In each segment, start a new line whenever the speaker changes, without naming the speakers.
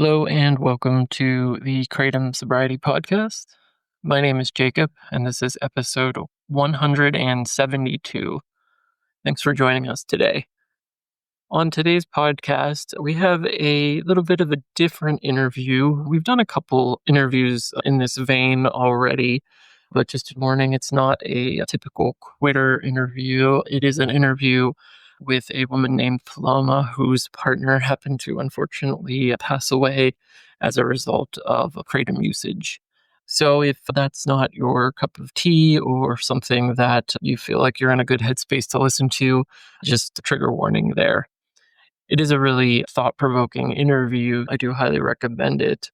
Hello and welcome to the Kratom Sobriety Podcast. My name is Jacob, and this is episode 172. Thanks for joining us today. On today's podcast, we have a little bit of a different interview. We've done a couple interviews in this vein already, but just this morning, it's not a typical quitter interview. It is an interview with a woman named Paloma, whose partner happened to unfortunately pass away as a result of kratom usage. So if that's not your cup of tea or something that you feel like you're in a good headspace to listen to, just a trigger warning there. It is a really thought-provoking interview. I do highly recommend it.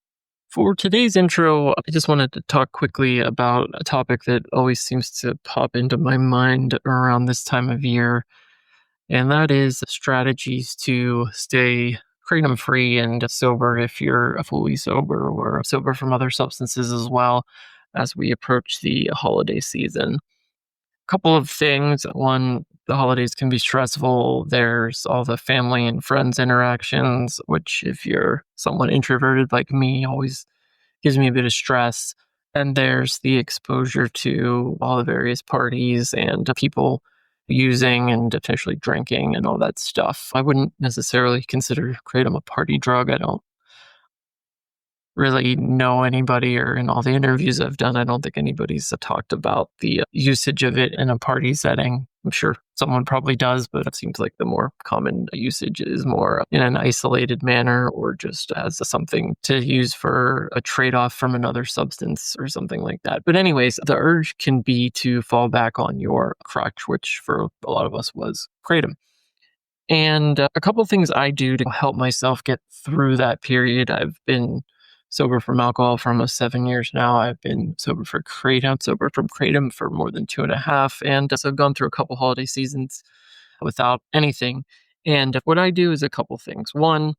For today's intro, I just wanted to talk quickly about a topic that always seems to pop into my mind around this time of year, and that is strategies to stay kratom free and sober if you're fully sober or sober from other substances as well as we approach the holiday season. Couple of things. One, the holidays can be stressful. There's all the family and friends interactions, which if you're somewhat introverted like me, always gives me a bit of stress. And there's the exposure to all the various parties and people using and potentially drinking and all that stuff. I wouldn't necessarily consider kratom a party drug. I don't really know anybody, or in all the interviews I've done, I don't think anybody's talked about the usage of it in a party setting. I'm sure someone probably does, but it seems like the more common usage is more in an isolated manner or just as something to use for a trade-off from another substance or something like that. But anyways, the urge can be to fall back on your crutch, which for a lot of us was kratom. And a couple of things I do to help myself get through that period. I've been sober from alcohol for almost 7 years now. I've been sober from kratom for more than 2.5. And so I've gone through a couple holiday seasons without anything. And what I do is a couple things. One,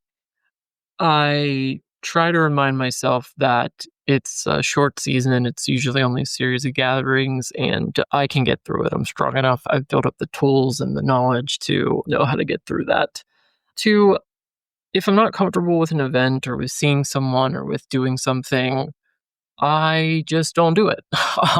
I try to remind myself that it's a short season and it's usually only a series of gatherings and I can get through it. I'm strong enough. I've built up the tools and the knowledge to know how to get through that. Two, if I'm not comfortable with an event or with seeing someone or with doing something, I just don't do it.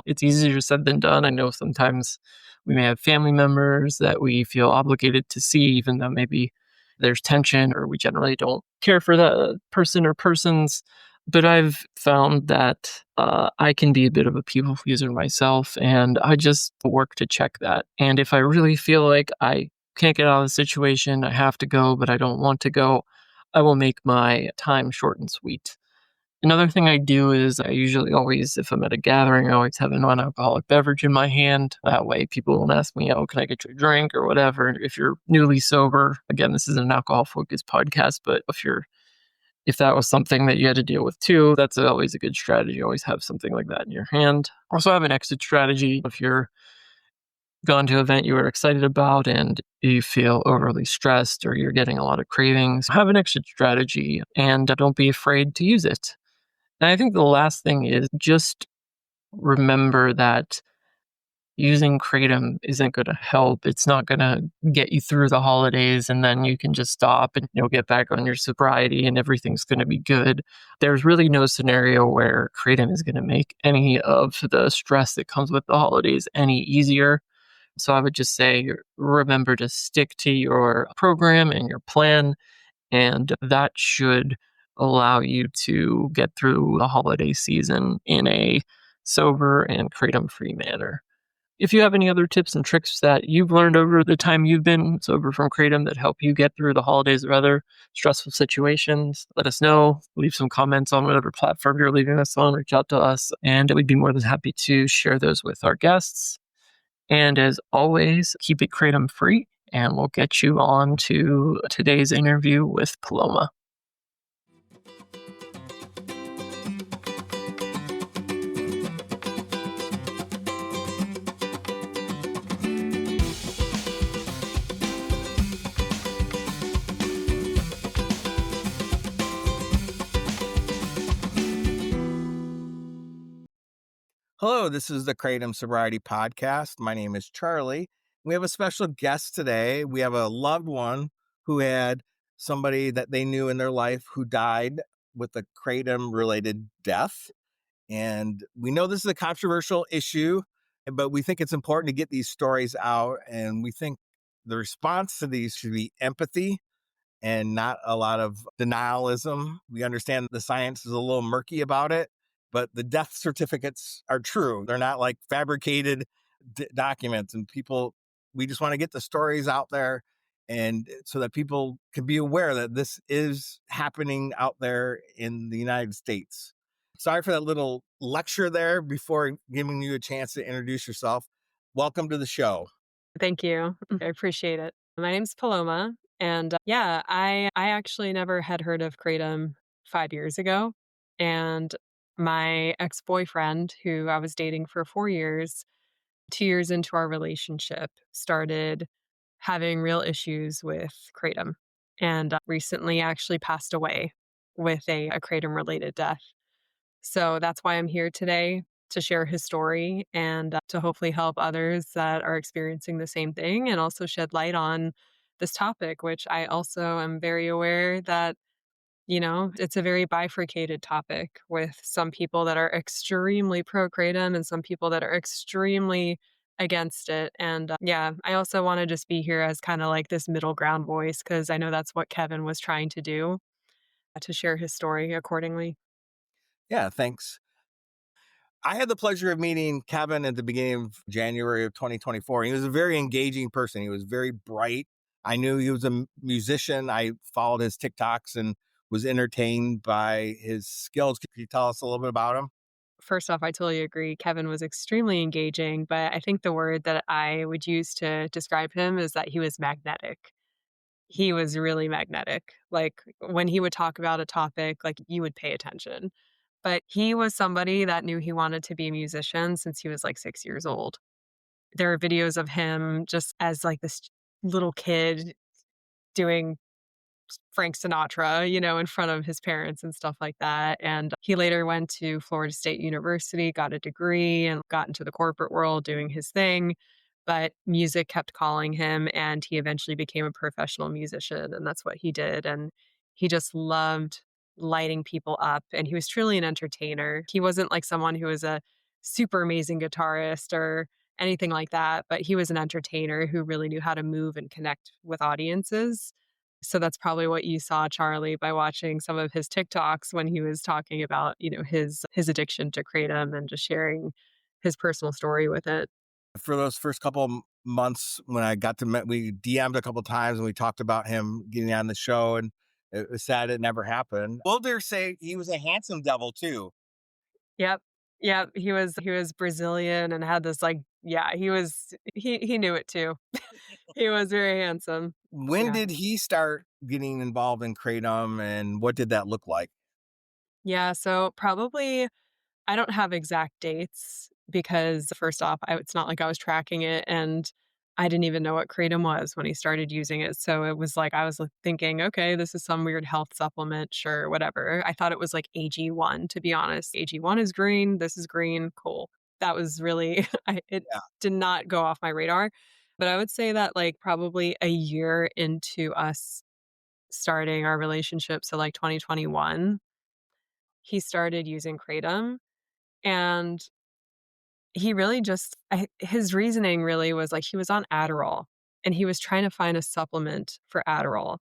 It's easier said than done. I know sometimes we may have family members that we feel obligated to see, even though maybe there's tension or we generally don't care for that person or persons. But I've found that I can be a bit of a people pleaser myself, and I just work to check that. And if I really feel like I can't get out of the situation, I have to go, but I don't want to go, I will make my time short and sweet. Another thing I do is I usually always, if I'm at a gathering, I always have a non-alcoholic beverage in my hand. That way people won't ask me, oh, can I get you a drink or whatever. If you're newly sober, again, this isn't an alcohol-focused podcast, but if that was something that you had to deal with too, that's always a good strategy. Always have something like that in your hand. Also have an exit strategy if you're gone to an event you were excited about and you feel overly stressed or you're getting a lot of cravings. Have an exit strategy and don't be afraid to use it. And I think the last thing is just remember that using kratom isn't going to help. It's not going to get you through the holidays and then you can just stop and you'll get back on your sobriety and everything's going to be good. There's really no scenario where kratom is going to make any of the stress that comes with the holidays any easier. So I would just say, remember to stick to your program and your plan, and that should allow you to get through the holiday season in a sober and kratom-free manner. If you have any other tips and tricks that you've learned over the time you've been sober from kratom that help you get through the holidays or other stressful situations, let us know. Leave some comments on whatever platform you're leaving us on. Reach out to us, and we'd be more than happy to share those with our guests. And as always, keep it kratom free, and we'll get you on to today's interview with Paloma.
Hello, this is the Kratom Sobriety Podcast. My name is Charlie. We have a special guest today. We have a loved one who had somebody that they knew in their life who died with a kratom related death. And we know this is a controversial issue, but we think it's important to get these stories out. And we think the response to these should be empathy and not a lot of denialism. We understand the science is a little murky about it, but the death certificates are true. They're not like fabricated documents. And people, we just want to get the stories out there and so that people can be aware that this is happening out there in the United States. Sorry for that little lecture there before giving you a chance to introduce yourself. Welcome to the show.
Thank you. I appreciate it. My name's Paloma, and yeah, I actually never had heard of kratom 5 years ago, and my ex-boyfriend, who I was dating for 4 years, 2 years into our relationship, started having real issues with kratom, and recently actually passed away with a kratom-related death. So that's why I'm here today to share his story and to hopefully help others that are experiencing the same thing and also shed light on this topic, which I also am very aware that, it's a very bifurcated topic with some people that are extremely pro kratom and some people that are extremely against it. And yeah, I also want to just be here as kind of like this middle ground voice because I know that's what Kevin was trying to do to share his story accordingly.
Yeah, thanks. I had the pleasure of meeting Kevin at the beginning of January of 2024. He was a very engaging person. He was very bright. I knew he was a musician. I followed his TikToks and was entertained by his skills. Could you tell us a little bit about him?
First off, I totally agree. Kevin was extremely engaging, but I think the word that I would use to describe him is that he was magnetic. He was really magnetic. Like when he would talk about a topic, like you would pay attention. But he was somebody that knew he wanted to be a musician since he was like 6 years old. There are videos of him just as like this little kid doing Frank Sinatra, in front of his parents and stuff like that. And he later went to Florida State University, got a degree, and got into the corporate world doing his thing. But music kept calling him, and he eventually became a professional musician. And that's what he did. And he just loved lighting people up. And he was truly an entertainer. He wasn't like someone who was a super amazing guitarist or anything like that, but he was an entertainer who really knew how to move and connect with audiences. So that's probably what you saw Charlie by watching some of his TikToks when he was talking about, his addiction to kratom and just sharing his personal story with it.
For those first couple months when I got to meet, we DM'd a couple times and we talked about him getting on the show, and it was sad it never happened. Well, dare say he was a handsome devil too.
Yep. Yep. He was Brazilian and had this like yeah, he knew it too. He was very handsome.
When
Yeah.
did he start getting involved in kratom and what did that look like?
Yeah, so probably I don't have exact dates because first off, it's not like I was tracking it and I didn't even know what kratom was when he started using it. So it was like I was like, thinking, okay, this is some weird health supplement, sure, whatever. I thought it was like AG1 to be honest. AG1 is green, this is green, cool. That was really it
Yeah.
did not go off my radar. But I would say that like probably a year into us starting our relationship, so like 2021, he started using kratom and he really just his reasoning really was like he was on Adderall and he was trying to find a supplement for Adderall.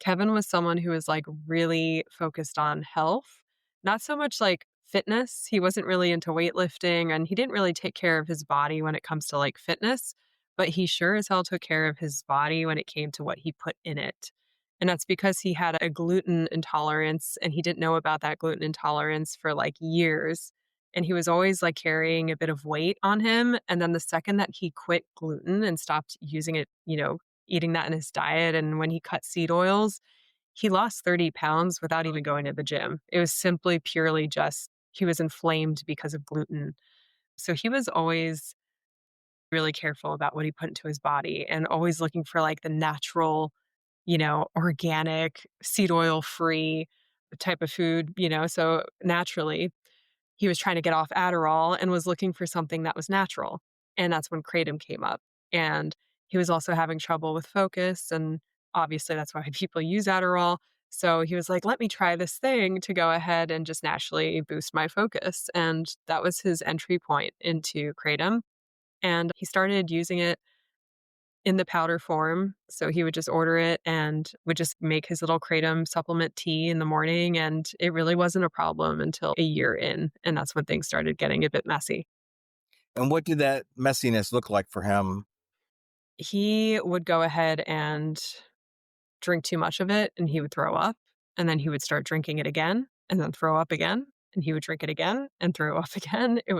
Kevin was someone who was like really focused on health, not so much like fitness. He wasn't really into weightlifting and he didn't really take care of his body when it comes to like fitness, but he sure as hell took care of his body when it came to what he put in it. And that's because he had a gluten intolerance and he didn't know about that gluten intolerance for like years and he was always like carrying a bit of weight on him. And then the second that he quit gluten and stopped using it, eating that in his diet, and when he cut seed oils, he lost 30 pounds without even going to the gym. It was simply purely just he was inflamed because of gluten. So he was always really careful about what he put into his body and always looking for like the natural, organic, seed oil free type of food, so naturally he was trying to get off Adderall and was looking for something that was natural, and that's when kratom came up, and he was also having trouble with focus, and obviously that's why people use Adderall, So he was like, let me try this thing to go ahead and just naturally boost my focus. And that was his entry point into Kratom. And he started using it in the powder form. So he would just order it and would just make his little Kratom supplement tea in the morning. And it really wasn't a problem until a year in. And that's when things started getting a bit messy.
And what did that messiness look like for him?
He would go ahead and drink too much of it and he would throw up. And then he would start drinking it again and then throw up again. And he would drink it again and throw up again. It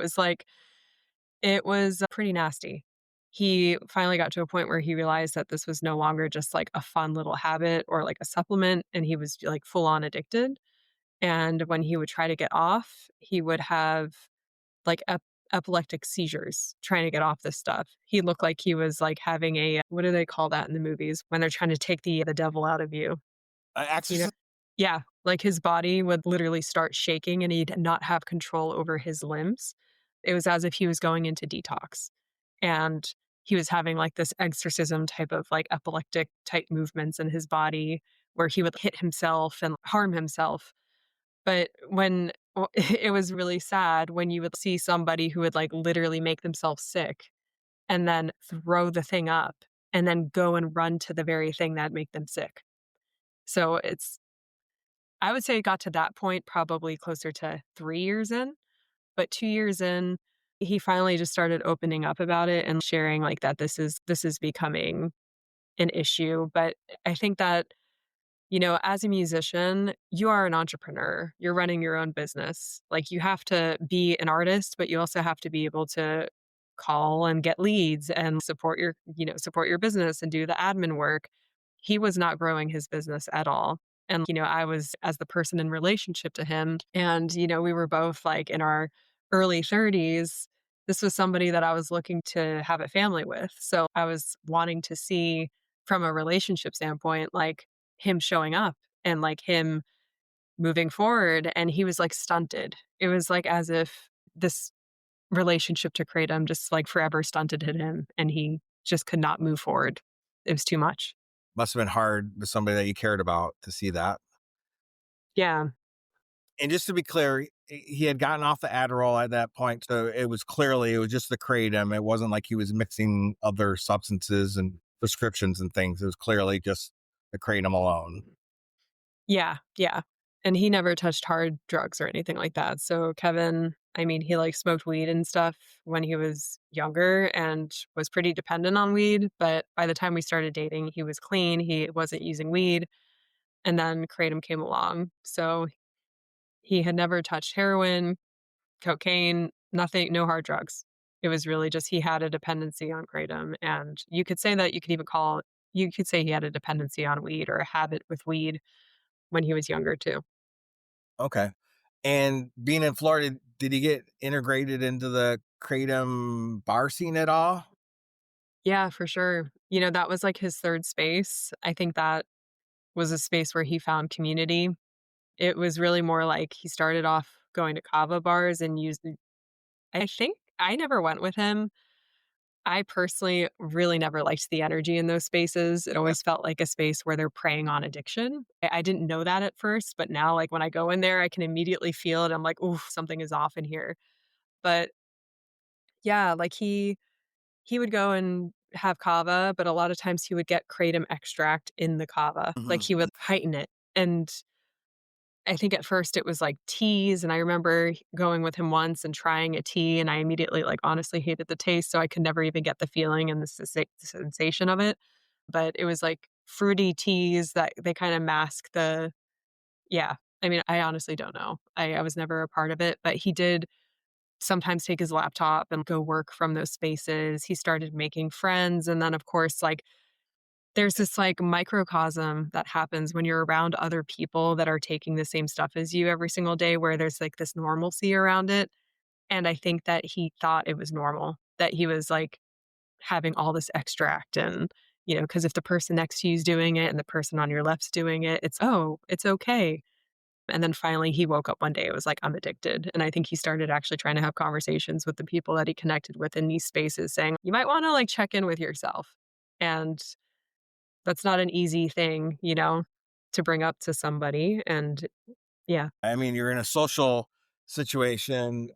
was pretty nasty. He finally got to a point where he realized that this was no longer just like a fun little habit or like a supplement, and he was like full on addicted. And when he would try to get off, he would have like epileptic seizures trying to get off this stuff. He looked like he was like having a what do they call that in the movies when they're trying to take the devil out of you? You know?
Exorcism?
Yeah, like his body would literally start shaking and he'd not have control over his limbs. It was as if he was going into detox. And he was having like this exorcism type of like epileptic type movements in his body where he would hit himself and harm himself. But it was really sad when you would see somebody who would like literally make themselves sick and then throw the thing up and then go and run to the very thing that make them sick. So I would say it got to that point probably closer to 3 years in, but 2 years in, he finally just started opening up about it and sharing like that this is becoming an issue. But I think that, as a musician, you are an entrepreneur. You're running your own business. Like you have to be an artist, but you also have to be able to call and get leads and support your business and do the admin work. He was not growing his business at all. And, I was as the person in relationship to him. And, we were both like in our early 30s. This was somebody that I was looking to have a family with. So I was wanting to see from a relationship standpoint, like him showing up and like him moving forward. And he was like stunted. It was like as if this relationship to Kratom just like forever stunted him and he just could not move forward. It was too much.
Must have been hard with somebody that you cared about to see that.
Yeah.
And just to be clear, he had gotten off the Adderall at that point. So it was just the kratom. It wasn't like he was mixing other substances and prescriptions and things. It was clearly just the kratom alone.
Yeah. Yeah. And he never touched hard drugs or anything like that. So Kevin, I mean, he like smoked weed and stuff when he was younger and was pretty dependent on weed. But by the time we started dating, he was clean. He wasn't using weed. And then Kratom came along. So he had never touched heroin, cocaine, nothing, no hard drugs. It was really just he had a dependency on kratom, and you could say he had a dependency on weed or a habit with weed when he was younger too.
Okay. And being in Florida, did he get integrated into the kratom bar scene at all?
Yeah, for sure. That was like his third space. I think that was a space where he found community. It was really more like he started off going to kava bars and used I think I never went with him. I personally really never liked the energy in those spaces. It always felt like a space where they're preying on addiction. I didn't know that at first, but now, like, when I go in there, I can immediately feel it. I'm like, "Ooh, something is off in here." But, yeah, like, he would go and have kava, but a lot of times he would get kratom extract in the kava. Like,
Mhm.
he would heighten it, and I think at first it was like teas, and I remember going with him once and trying a tea, and I immediately, like, honestly hated the taste, so I could never even get the feeling and the sensation of it. But it was like fruity teas that they kinda mask the yeah. I mean, I honestly don't know. I was never a part of it, but he did sometimes take his laptop and go work from those spaces. He started making friends, and then, of course, like, there's this, like, microcosm that happens when you're around other people that are taking the same stuff as you every single day where there's, like, this normalcy around it, and I think that he thought it was normal, that he was, like, having all this extract and, because if the person next to you is doing it and the person on your left's doing it, "Oh, it's okay." And then finally he woke up one day, it was like, "I'm addicted," and I think he started actually trying to have conversations with the people that he connected with in these spaces saying, "You might wanna, like, check in with yourself." And that's not an easy thing, you know? to bring up to somebody. And yeah,
I mean, you're in a social situation,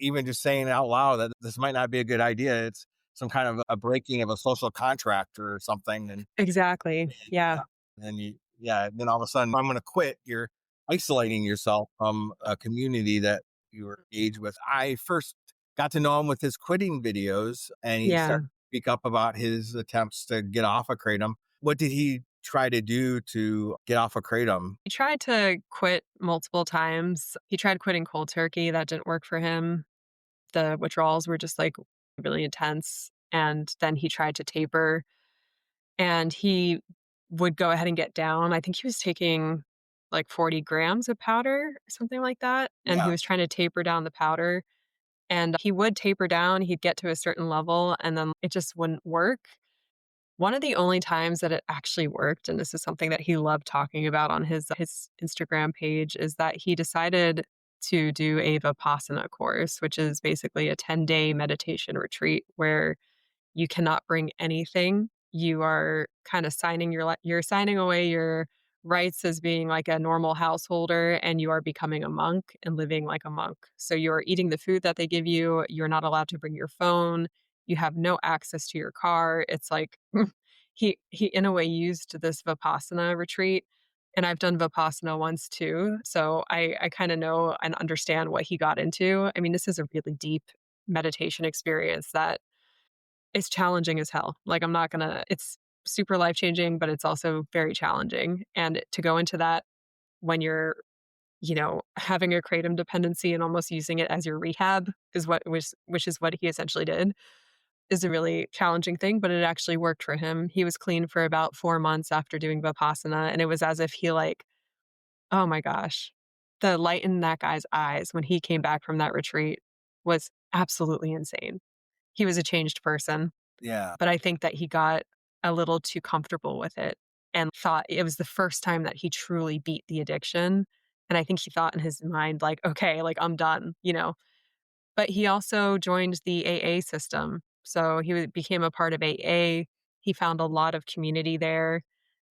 even just saying out loud that this might not be a good idea. It's some kind of a breaking of a social contract or something.
exactly. Yeah.
And yeah, then all of a sudden, I'm going to quit. You're isolating yourself from a community that you were engaged with. I first got to know him with his quitting videos, and he
Yeah.
started to speak up about his attempts to get off of Kratom. What did he try to do to get off of Kratom?
He tried to quit multiple times. He tried quitting cold turkey. That didn't work for him. The withdrawals were just like really intense. And then he tried to taper and he would go ahead and get down. I think he was taking like 40 grams of powder or something like that. And he
Yeah,
was trying to taper down the powder. And he would taper down, he'd get to a certain level, and then it just wouldn't work. One of the only times that it actually worked, and this is something that he loved talking about on his Instagram page, is that he decided to do a Vipassana course, which is basically a 10-day meditation retreat where you cannot bring anything. You are kind of you're signing away your rights as being like a normal householder, and you are becoming a monk and living like a monk. So you're eating the food that they give you. You're not allowed to bring your phone. You have no access to your car. It's like he in a way used this Vipassana retreat. And I've done Vipassana once too. So I kind of know and understand what he got into. I mean, this is a really deep meditation experience that it's challenging as hell. Like, I'm not gonna it's super life-changing, but it's also very challenging, and to go into that when you're, having a kratom dependency and almost using it as your rehab is which is what he essentially did, is a really challenging thing, but it actually worked for him. He was clean for about 4 months after doing Vipassana, and it was as if he, like oh my gosh, the light in that guy's eyes when he came back from that retreat was absolutely insane. He was a changed person.
yeah.
But I think that he got a little too comfortable with it and thought it was the first time that he truly beat the addiction. And I think he thought in his mind, like, okay, like I'm done. But he also joined the AA system. So became a part of AA. He found a lot of community there.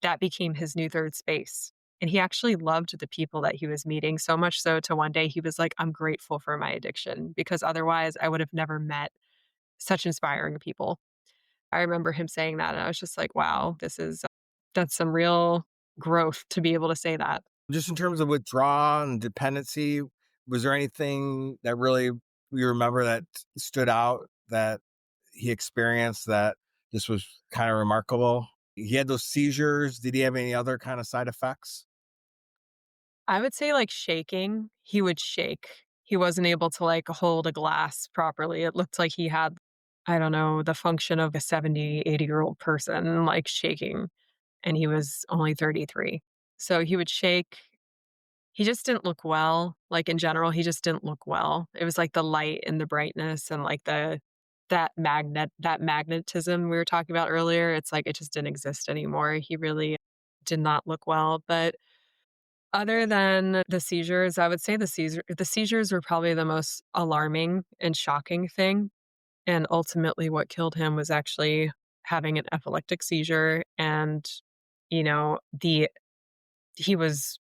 That became his new third space. And he actually loved the people that he was meeting so much so to one day he was like, I'm grateful for my addiction because otherwise I would have never met such inspiring people. I remember him saying that, and I was just like, "Wow, that's some real growth to be able to say that."
Just in terms of withdrawal and dependency, was there anything that really you remember that stood out that he experienced that this was kind of remarkable? He had those seizures. Did he have any other kind of side effects?
I would say, like, shaking. He would shake. He wasn't able to, like, hold a glass properly. It looked like he had, I don't know, the function of a 70, 80-year-old person, like, shaking, and he was only 33. So he would shake. He just didn't look well, like, in general, he just didn't look well. It was, like, the light and the brightness and, like, that magnetism we were talking about earlier, it's like it just didn't exist anymore. He really did not look well, but other than the seizures, I would say the seizures were probably the most alarming and shocking thing, and ultimately what killed him was actually having an epileptic seizure, and, the he was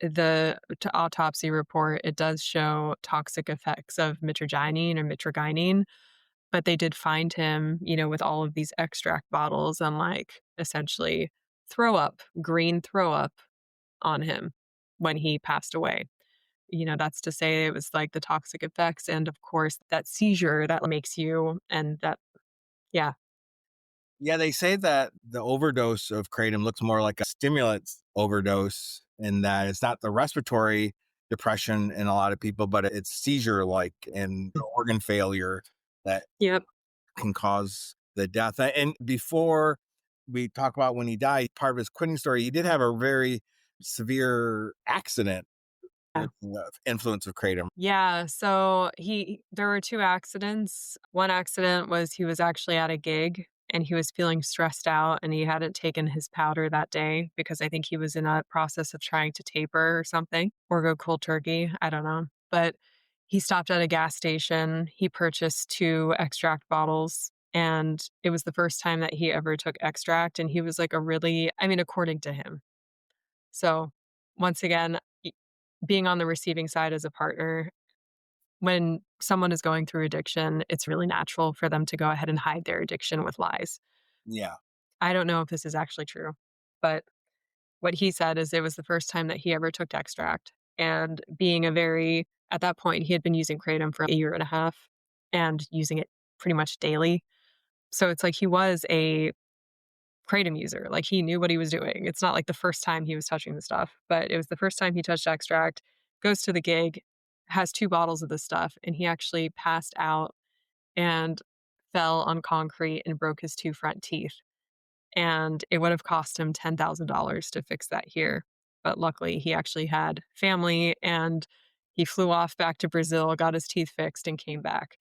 the autopsy report, it does show toxic effects of mitragynine, but they did find him, with all of these extract bottles and, like, essentially green throw up on him when he passed away. That's to say it was, like, the toxic effects and, of course, that seizure that makes you and that yeah.
Yeah, they say that the overdose of kratom looks more like a stimulant overdose, in that it's not the respiratory depression in a lot of people, but it's seizure like and organ failure that
Yep.
can cause the death. And before we talk about when he died, part of his quitting story, he did have a very severe accident
Yeah.
with the influence of kratom.
Yeah, so there were 2 accidents. One accident was he was actually at a gig, and he was feeling stressed out, and he hadn't taken his powder that day because I think he was in a process of trying to taper or something, or go cold turkey, I don't know. But he stopped at a gas station, he purchased 2 extract bottles, and it was the first time that he ever took extract, and he was like a really I mean, according to him, So, once again, being on the receiving side as a partner, when someone is going through addiction, it's really natural for them to go ahead and hide their addiction with lies.
Yeah.
I don't know if this is actually true, but what he said is it was the first time that he ever took extract, and being a very at that point, he had been using kratom for a year and a half and using it pretty much daily. So it's like he was a kratom user, like, he knew what he was doing. It's not like the first time he was touching the stuff, but it was the first time he touched extract, goes to the gig, has 2 bottles of this stuff, and he actually passed out and fell on concrete and broke his 2 front teeth, and it would have cost him $10,000 to fix that here, but luckily, he actually had family, and he flew off back to Brazil, got his teeth fixed, and came back.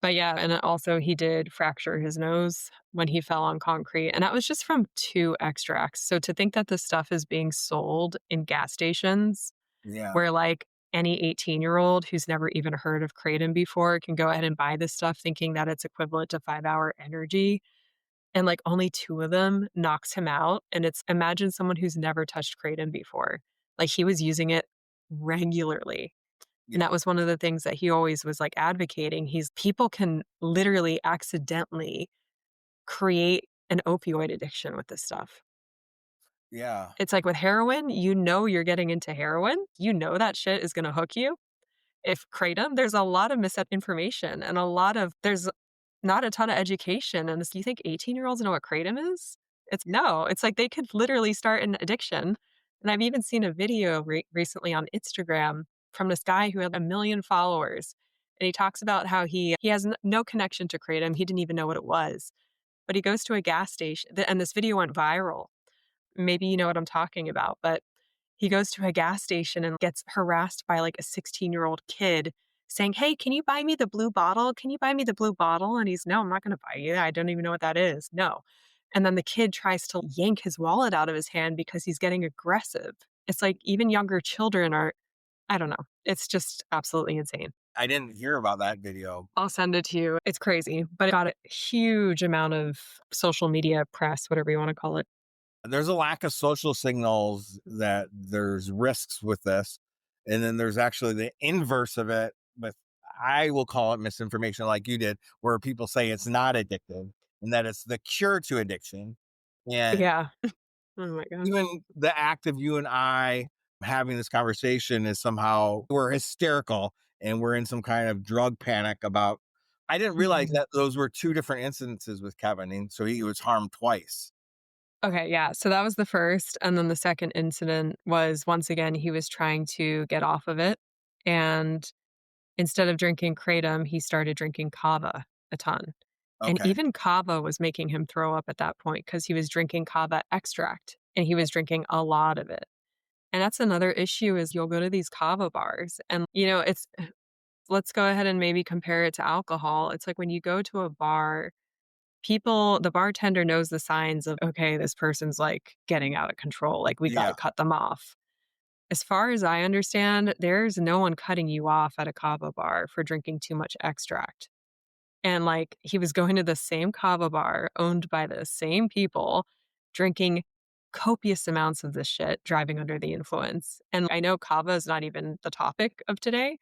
But yeah, and then also he did fracture his nose when he fell on concrete, and that was just from 2 extracts. So to think that this stuff is being sold in gas stations
Yeah.
where, like, any 18-year-old who's never even heard of kratom before can go ahead and buy this stuff thinking that it's equivalent to 5-hour energy, and, like, only 2 of them knocks him out, and it's imagine someone who's never touched kratom before. Like, he was using it regularly. And
Yeah.
that was one of the things that he always was, like, advocating. He's people can literally accidentally create an opioid addiction with this stuff.
Yeah.
It's like with heroin, you know you're getting into heroin. You know that shit is gonna hook you. If kratom, there's a lot of misinformation and a lot of there's not a ton of education, and it's you think 18-year-olds know what kratom is? It's no, it's like they could literally start an addiction, and I've even seen a video recently on Instagram from this guy who had 1,000,000 followers, and he talks about how he has no connection to kratom, he didn't even know what it was, but he goes to a gas station and this video went viral. Maybe you know what I'm talking about, but he goes to a gas station and gets harassed by like a 16-year-old kid saying, "Hey, can you buy me the blue bottle? Can you buy me the blue bottle?" And he's, "No, I'm not going to buy you. I don't even know what that is. No." And then the kid tries to yank his wallet out of his hand because he's getting aggressive. It's like even younger children are, I don't know. It's just absolutely insane.
I didn't hear about that video.
I'll send it to you. It's crazy, but it got a huge amount of social media press, whatever you want to call it.
There's a lack of social signals that there's risks with this. And then there's actually the inverse of it with, I will call it misinformation like you did, where people say it's not addictive and that it's the cure to addiction. And
Yeah. Oh my gosh.
even the act of you and I having this conversation is somehow we're hysterical and we're in some kind of drug panic about. I didn't realize
Mhm.
that those were two different instances with Kevin. And so he was harmed twice.
Okay, yeah, so that was the first, and then the second incident was once again, he was trying to get off of it, and instead of drinking kratom, he started drinking kava a ton, and
Okay.
even kava was making him throw up at that point because he was drinking kava extract, and he was drinking a lot of it, and that's another issue is you'll go to these kava bars, and, it's let's go ahead and maybe compare it to alcohol. It's like when you go to a bar the bartender knows the signs of, okay, this person's like getting out of control. Like we got to
Yeah.
cut them off. As far as I understand, there's no one cutting you off at a kava bar for drinking too much extract. And like he was going to the same kava bar owned by the same people, drinking copious amounts of this shit, driving under the influence. And I know kava is not even the topic of today,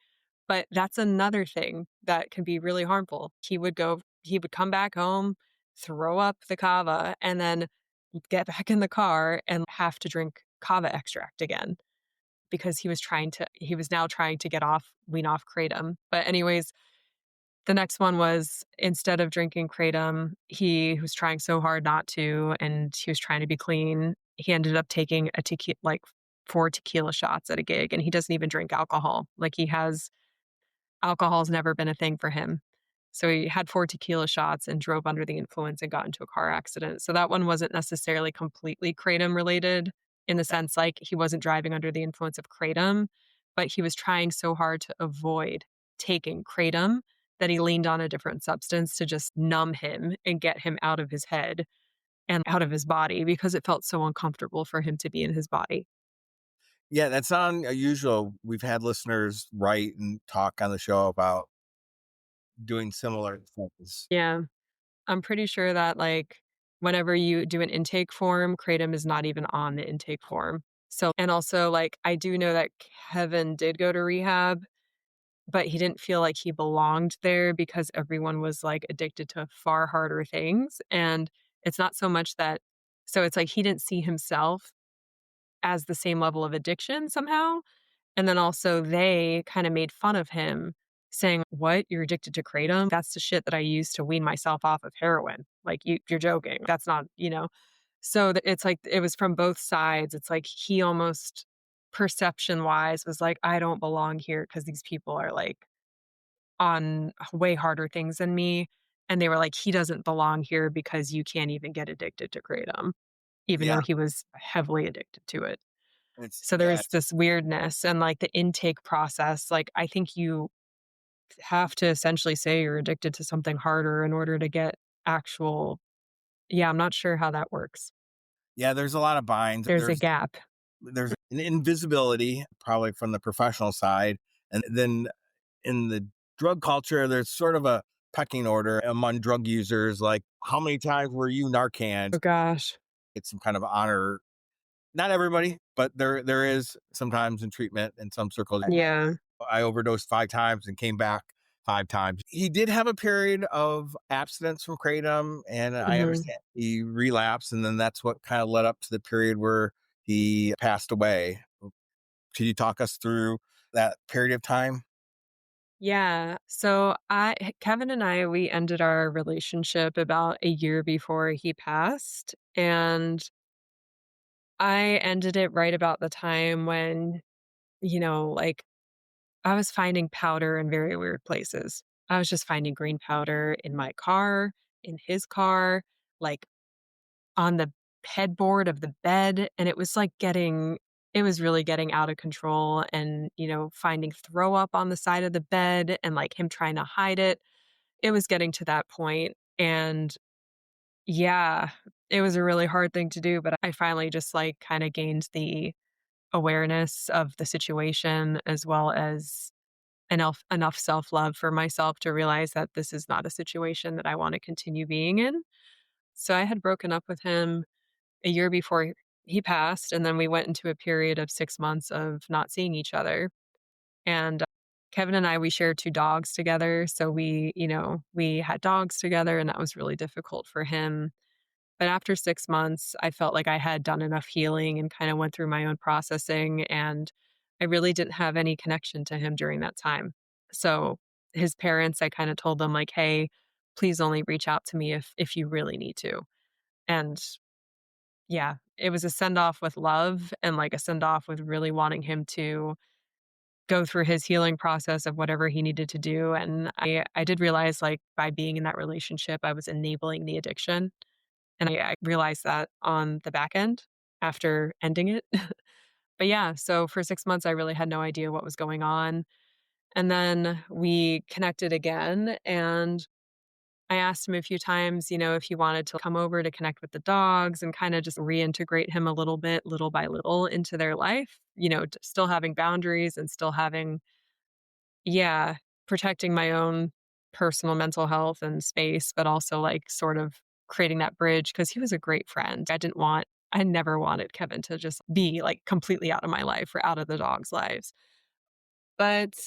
but that's another thing that can be really harmful. He would come back home, throw up the kava, and then get back in the car and have to drink kava extract again because he was now trying to wean off kratom. But anyways, the next one was instead of drinking kratom, he was trying so hard not to, and he was trying to be clean. He ended up taking like 4 tequila shots at a gig, and he doesn't even drink alcohol. Like alcohol's never been a thing for him. So he had 4 tequila shots and drove under the influence and got into a car accident. So that one wasn't necessarily completely kratom related in the sense like he wasn't driving under the influence of kratom, but he was trying so hard to avoid taking kratom that he leaned on a different substance to just numb him and get him out of his head and out of his body because it felt so uncomfortable for him to be in his body.
Yeah, that's not unusual. We've had listeners write and talk on the show about doing similar things.
Yeah. I'm pretty sure that, like, whenever you do an intake form, kratom is not even on the intake form. So and also, like, I do know that Kevin did go to rehab, but he didn't feel like he belonged there because everyone was, like, addicted to far harder things, and it's not so much that so it's like he didn't see himself as the same level of addiction somehow, and then also they kinda made fun of him saying, "What? You're addicted to kratom? That's the shit that I use to wean myself off of heroin. Like, you're joking. That's not" you know? So, it's like it was from both sides. It's like he almost perception-wise was like, "I don't belong here because these people are, like, on way harder things than me." And they were like, "He doesn't belong here because you can't even get addicted to kratom," even
Yeah,
though he was heavily addicted to it. So
yeah,
there's this weirdness and, like, the intake process, like, I think you have to essentially say you're addicted to something harder in order to get actual yeah, I'm not sure how that works.
yeah. There's a lot of binds.
There's a
There's
gap.
there's an invisibility probably from the professional side, and then in the drug culture, there's sort of a pecking order among drug users. Like, how many times were you Narcan?
Oh gosh.
Get some kind of honor. Not everybody, but there is sometimes in treatment in some circles.
Yeah.
I overdosed 5 times and came back 5 times. He did have a period of abstinence from kratom, and I
Mhm.
understand he relapsed, and then that's what kind of led up to the period where he passed away. Could you talk us through that period of time?
Yeah. So Kevin and I, we ended our relationship about a year before he passed. And I ended it right about the time when, like I was finding powder in very weird places. I was just finding green powder in my car, in his car, like on the headboard of the bed. And it was really getting out of control and, finding throw up on the side of the bed and like him trying to hide it. It was getting to that point, and yeah, it was a really hard thing to do, but I finally just, like, kinda gained the awareness of the situation as well as enough self-love for myself to realize that this is not a situation that I wanna continue being in. So I had broken up with him a year before he passed, and then we went into a period of 6 months of not seeing each other, and Kevin and I, we shared 2 dogs together, so we had dogs together, and that was really difficult for him. But after 6 months, I felt like I had done enough healing and kinda went through my own processing, and I really didn't have any connection to him during that time. So, his parents, I kinda told them like, "Hey, please only reach out to me if you really need to." And yeah, it was a send off with love and, like, a send off with really wanting him to go through his healing process of whatever he needed to do, and I did realize, like, by being in that relationship, I was enabling the addiction, and I realized that on the back end after ending it. But yeah, so for 6 months, I really had no idea what was going on, and then we connected again, and I asked him a few times, if he wanted to come over to connect with the dogs and kinda just reintegrate him a little bit, little by little into their life, still having boundaries and still having yeah, protecting my own personal mental health and space, but also, like, sort of creating that bridge because he was a great friend. I never wanted Kevin to just be, like, completely out of my life or out of the dogs' lives. But,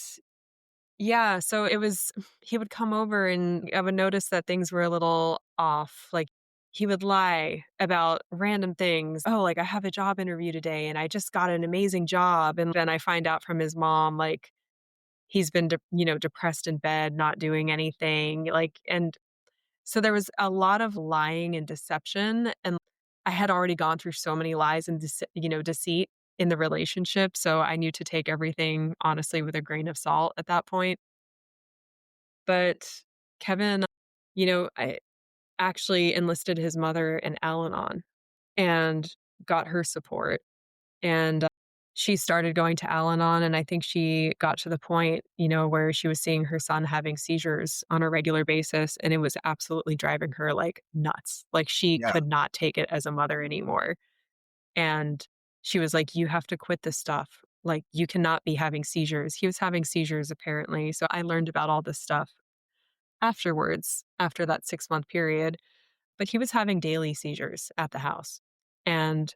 yeah, so it was he would come over and I would notice that things were a little off, like, he would lie about random things. "Oh, like, I have a job interview today, and I just got an amazing job," and then I find out from his mom, like, he's been depressed in bed, not doing anything, like and so there was a lot of lying and deception, and I had already gone through so many lies and deceit in the relationship, so I knew to take everything honestly with a grain of salt at that point. But Kevin, I actually enlisted his mother in Al-Anon and got her support. And she started going to Al-Anon, and I think she got to the point, where she was seeing her son having seizures on a regular basis, and it was absolutely driving her, like, nuts. Like, she
Yeah,
could not take it as a mother anymore, and she was like, "You have to quit this stuff. Like, you cannot be having seizures." He was having seizures, apparently, so I learned about all this stuff afterwards, after that 6-month period, but he was having daily seizures at the house, and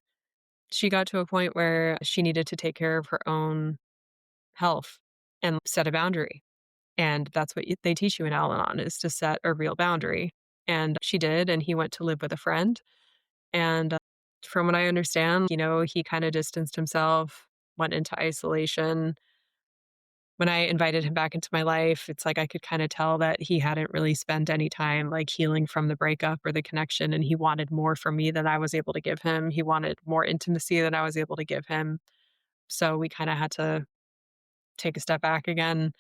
She got to a point where she needed to take care of her own health and set a boundary. And that's what they teach you in Al Anon is to set a real boundary. And she did, and he went to live with a friend. And from what I understand, he kind of distanced himself, went into isolation. When I invited him back into my life, it's like I could kind of tell that he hadn't really spent any time like healing from the breakup or the connection. And he wanted more from me than I was able to give him. He wanted more intimacy than I was able to give him. So we kind of had to take a step back again.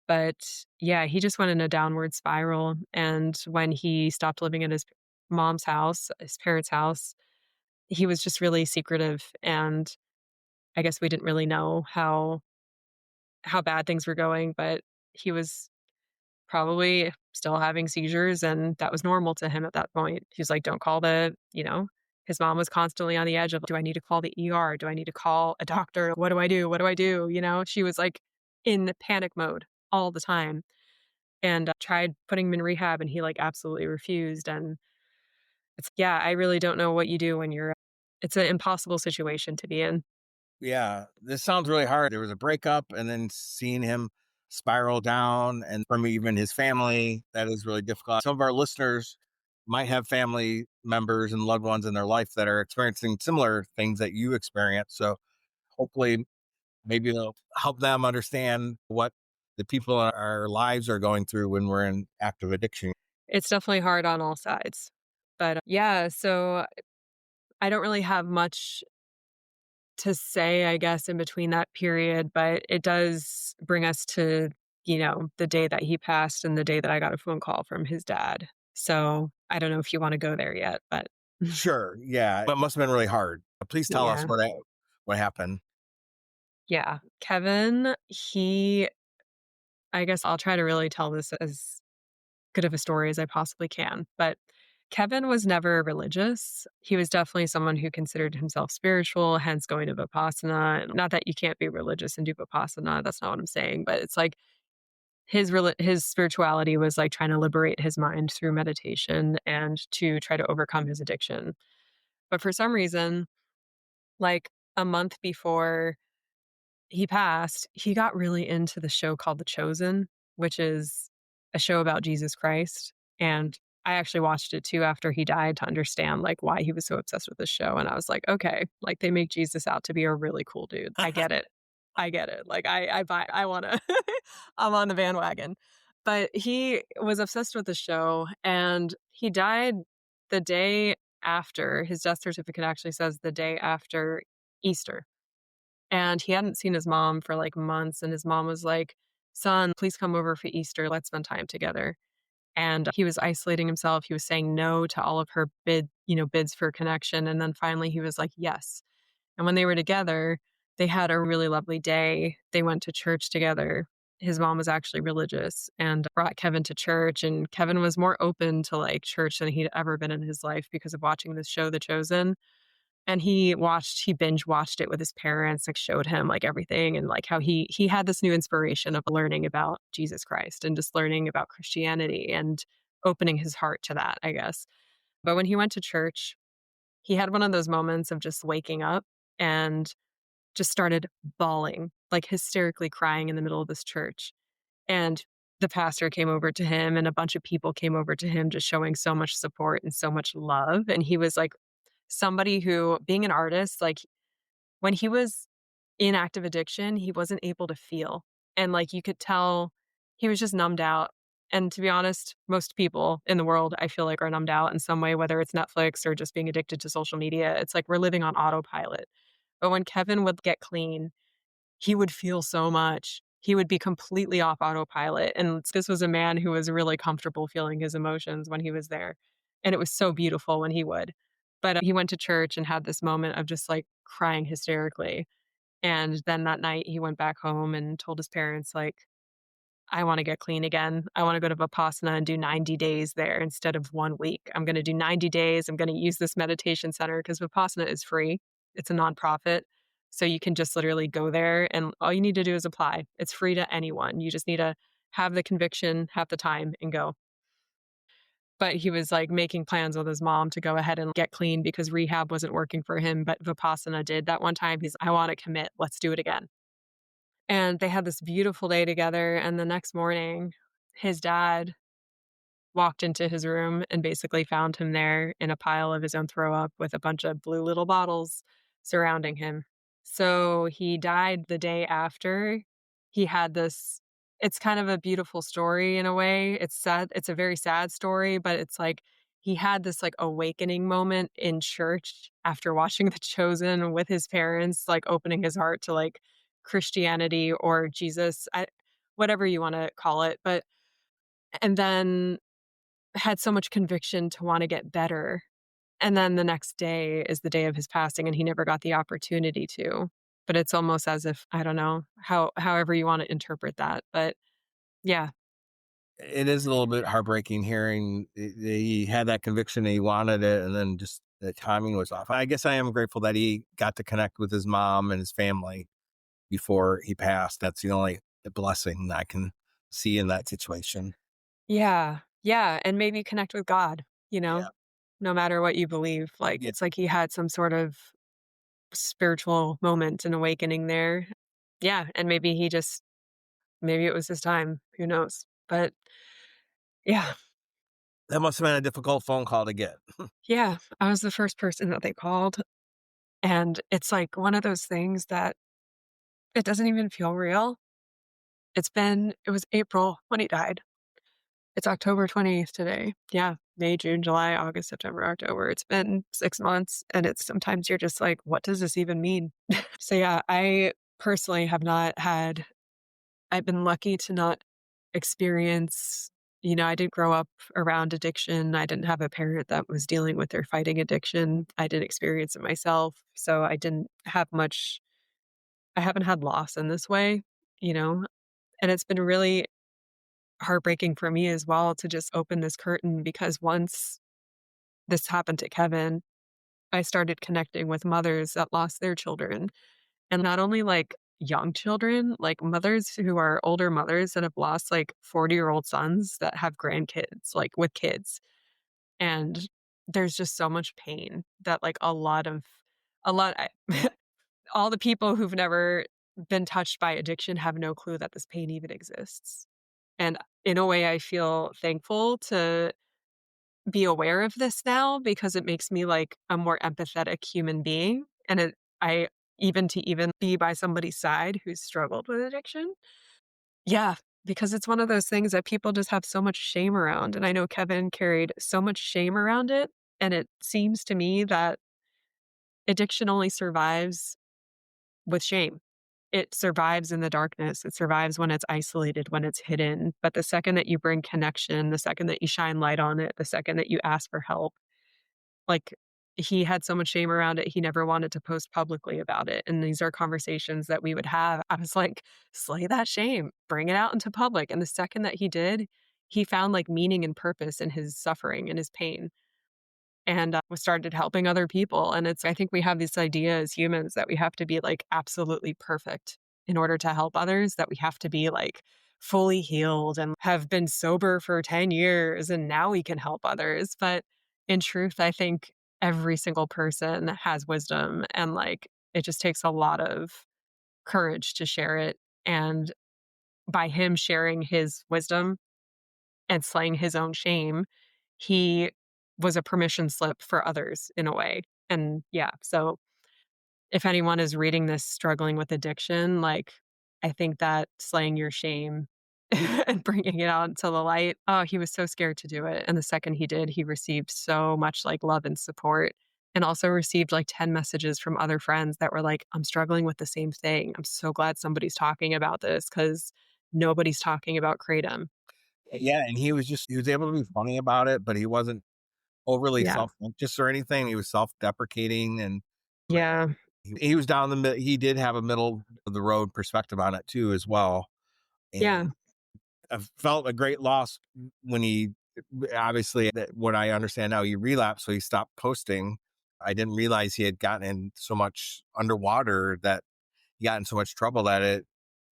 But yeah, he just went in a downward spiral. And when he stopped living at his mom's house, his parents' house, he was just really secretive. And I guess we didn't really know how bad things were going, but he was probably still having seizures, and that was normal to him at that point. He's like, "Don't call his mom was constantly on the edge of, "Do I need to call the ER? Do I need to call a doctor? What do I do? What do I do?" She was, like, in panic mode all the time, and tried putting him in rehab, and he, like, absolutely refused, and yeah, I really don't know what you do when it's an impossible situation to be in.
Yeah, this sounds really hard. There was a breakup and then seeing him spiral down, and from even his family, that is really difficult. Some of our listeners might have family members and loved ones in their life that are experiencing similar things that you experience. So hopefully, maybe it'll help them understand what the people in our lives are going through when we're in active addiction.
It's definitely hard on all sides. But, yeah, so I don't really have much to say, I guess, in between that period, but it does bring us to, the day that he passed and the day that I got a phone call from his dad. So, I don't know if you wanna go there yet, but
Sure, yeah, but it must have been really hard. Please tell us
yeah.
what happened.
Yeah. Kevin, I guess I'll try to really tell this as good of a story as I possibly can, but Kevin was never religious. He was definitely someone who considered himself spiritual, hence going to Vipassana. Not that you can't be religious and do Vipassana, that's not what I'm saying, but it's like his spirituality was like trying to liberate his mind through meditation and to try to overcome his addiction. But for some reason, like a month before he passed, he got really into the show called The Chosen, which is a show about Jesus Christ, and I actually watched it too after he died to understand, like, why he was so obsessed with this show, and I was like, "Okay, like, they make Jesus out to be a really cool dude. I get it. I get it. Like, I buy I wanna I'm on the bandwagon." But he was obsessed with the show, and he died the day after his death certificate actually says the day after Easter. And he hadn't seen his mom for, like, months, and his mom was like, "Son, please come over for Easter, let's spend time together." And he was isolating himself, he was saying no to all of her bids for connection, and then finally he was like, "Yes." And when they were together, they had a really lovely day, they went to church together. His mom was actually religious and brought Kevin to church, and Kevin was more open to, like, church than he'd ever been in his life because of watching this show, The Chosen. And he binge watched it with his parents, like, showed him, like, everything and, like, how he had this new inspiration of learning about Jesus Christ and just learning about Christianity and opening his heart to that, I guess. But when he went to church, he had one of those moments of just waking up and just started bawling, like, hysterically crying in the middle of this church. And the pastor came over to him and a bunch of people came over to him just showing so much support and so much love, and he was, like, somebody who being an artist, like, when he was in active addiction, he wasn't able to feel, and, like, you could tell he was just numbed out, and to be honest, most people in the world, I feel like, are numbed out in some way, whether it's Netflix or just being addicted to social media, it's like we're living on autopilot. But when Kevin would get clean, he would feel so much. He would be completely off autopilot, and this was a man who was really comfortable feeling his emotions when he was there, and it was so beautiful when he would. But, he went to church and had this moment of just, like, crying hysterically, and then that night, he went back home and told his parents, like, "I wanna get clean again. I wanna go to Vipassana and do 90 days there instead of 1 week. I'm gonna do 90 days. I'm gonna use this meditation center because Vipassana is free. It's a nonprofit, so you can just literally go there, and all you need to do is apply. It's free to anyone. You just need to have the conviction, have the time, and go." but he was, like, making plans with his mom to go ahead and get clean because rehab wasn't working for him, but Vipassana did that one time. He's, "I wanna commit. Let's do it again." And they had this beautiful day together, and the next morning, his dad walked into his room and basically found him there in a pile of his own throw up with a bunch of blue little bottles surrounding him. So he died the day after. He had this it's kind of a beautiful story in a way. It's sad, it's a very sad story, but it's like he had this like awakening moment in church after watching The Chosen with his parents, like opening his heart to like Christianity or Jesus, whatever you want to call it. But and then had so much conviction to wanna get better, and then the next day is the day of his passing, and he never got the opportunity to. But it's almost as if I don't know, however you wanna interpret that, but yeah.
It is a little bit heartbreaking hearing he had that conviction and he wanted it, and then just the timing was off. I guess I am grateful that he got to connect with his mom and his family before he passed. That's the only blessing I can see in that situation.
Yeah, yeah, and maybe connect with God,
Yeah.
no matter what you believe, like,
Yeah.
it's like he had some sort of spiritual moment and awakening there. Yeah, and maybe he just maybe it was his time, who knows? But yeah.
That must have been a difficult phone call to get.
Yeah, I was the first person that they called, and it's, like, one of those things that it doesn't even feel real. It was April when he died. It's October 20th today. Yeah, May, June, July, August, September, October. It's been 6 months, and it's sometimes you're just like, "What does this even mean?" So, yeah, I personally have not had I've been lucky to not experience I didn't grow up around addiction. I didn't have a parent that was dealing with or fighting addiction. I didn't experience it myself, so I haven't had loss in this way, you know? And it's been really heartbreaking for me as well to just open this curtain because once this happened to Kevin, I started connecting with mothers that lost their children. And not only like young children, like mothers who are older mothers that have lost like 40-year-old sons that have grandkids, like with kids. And there's just so much pain that like a lot all the people who've never been touched by addiction have no clue that this pain even exists. And in a way, I feel thankful to be aware of this now because it makes me like a more empathetic human being. And I even to even be by somebody's side who's struggled with addiction. Yeah, because it's one of those things that people just have so much shame around. And I know Kevin carried so much shame around it. And it seems to me that addiction only survives with shame. It survives in the darkness. It survives when it's isolated, when it's hidden. But the second that you bring connection, the second that you shine light on it, the second that you ask for help, like he had so much shame around it, he never wanted to post publicly about it. And these are conversations that we would have. I was like, slay that shame, bring it out into public. And the second that he did, he found like meaning and purpose in his suffering and his pain and started helping other people. And I think we have this idea as humans that we have to be like absolutely perfect in order to help others, that we have to be like fully healed and have been sober for 10 years and now we can help others. But in truth, I think every single person has wisdom and like it just takes a lot of courage to share it. And by him sharing his wisdom and slaying his own shame, he was a permission slip for others in a way. And yeah, so if anyone is reading this struggling with addiction, like I think that slaying your shame and bringing it out into the light, oh, he was so scared to do it. And the second he did, he received so much like love and support and also received like 10 messages from other friends that were like, I'm struggling with the same thing. I'm so glad somebody's talking about this because nobody's talking about Kratom.
Yeah, and he was able to be funny about it, but he wasn't overly
Yeah.
self-conscious or anything. He was self-deprecating, and
Yeah.
he was down the he did have a middle of the road perspective on it too as well,
Yeah.
and I felt a great loss when he obviously, that what I understand now, he relapsed, so he stopped posting. I didn't realize he had gotten in so much underwater, that he got in so much trouble that it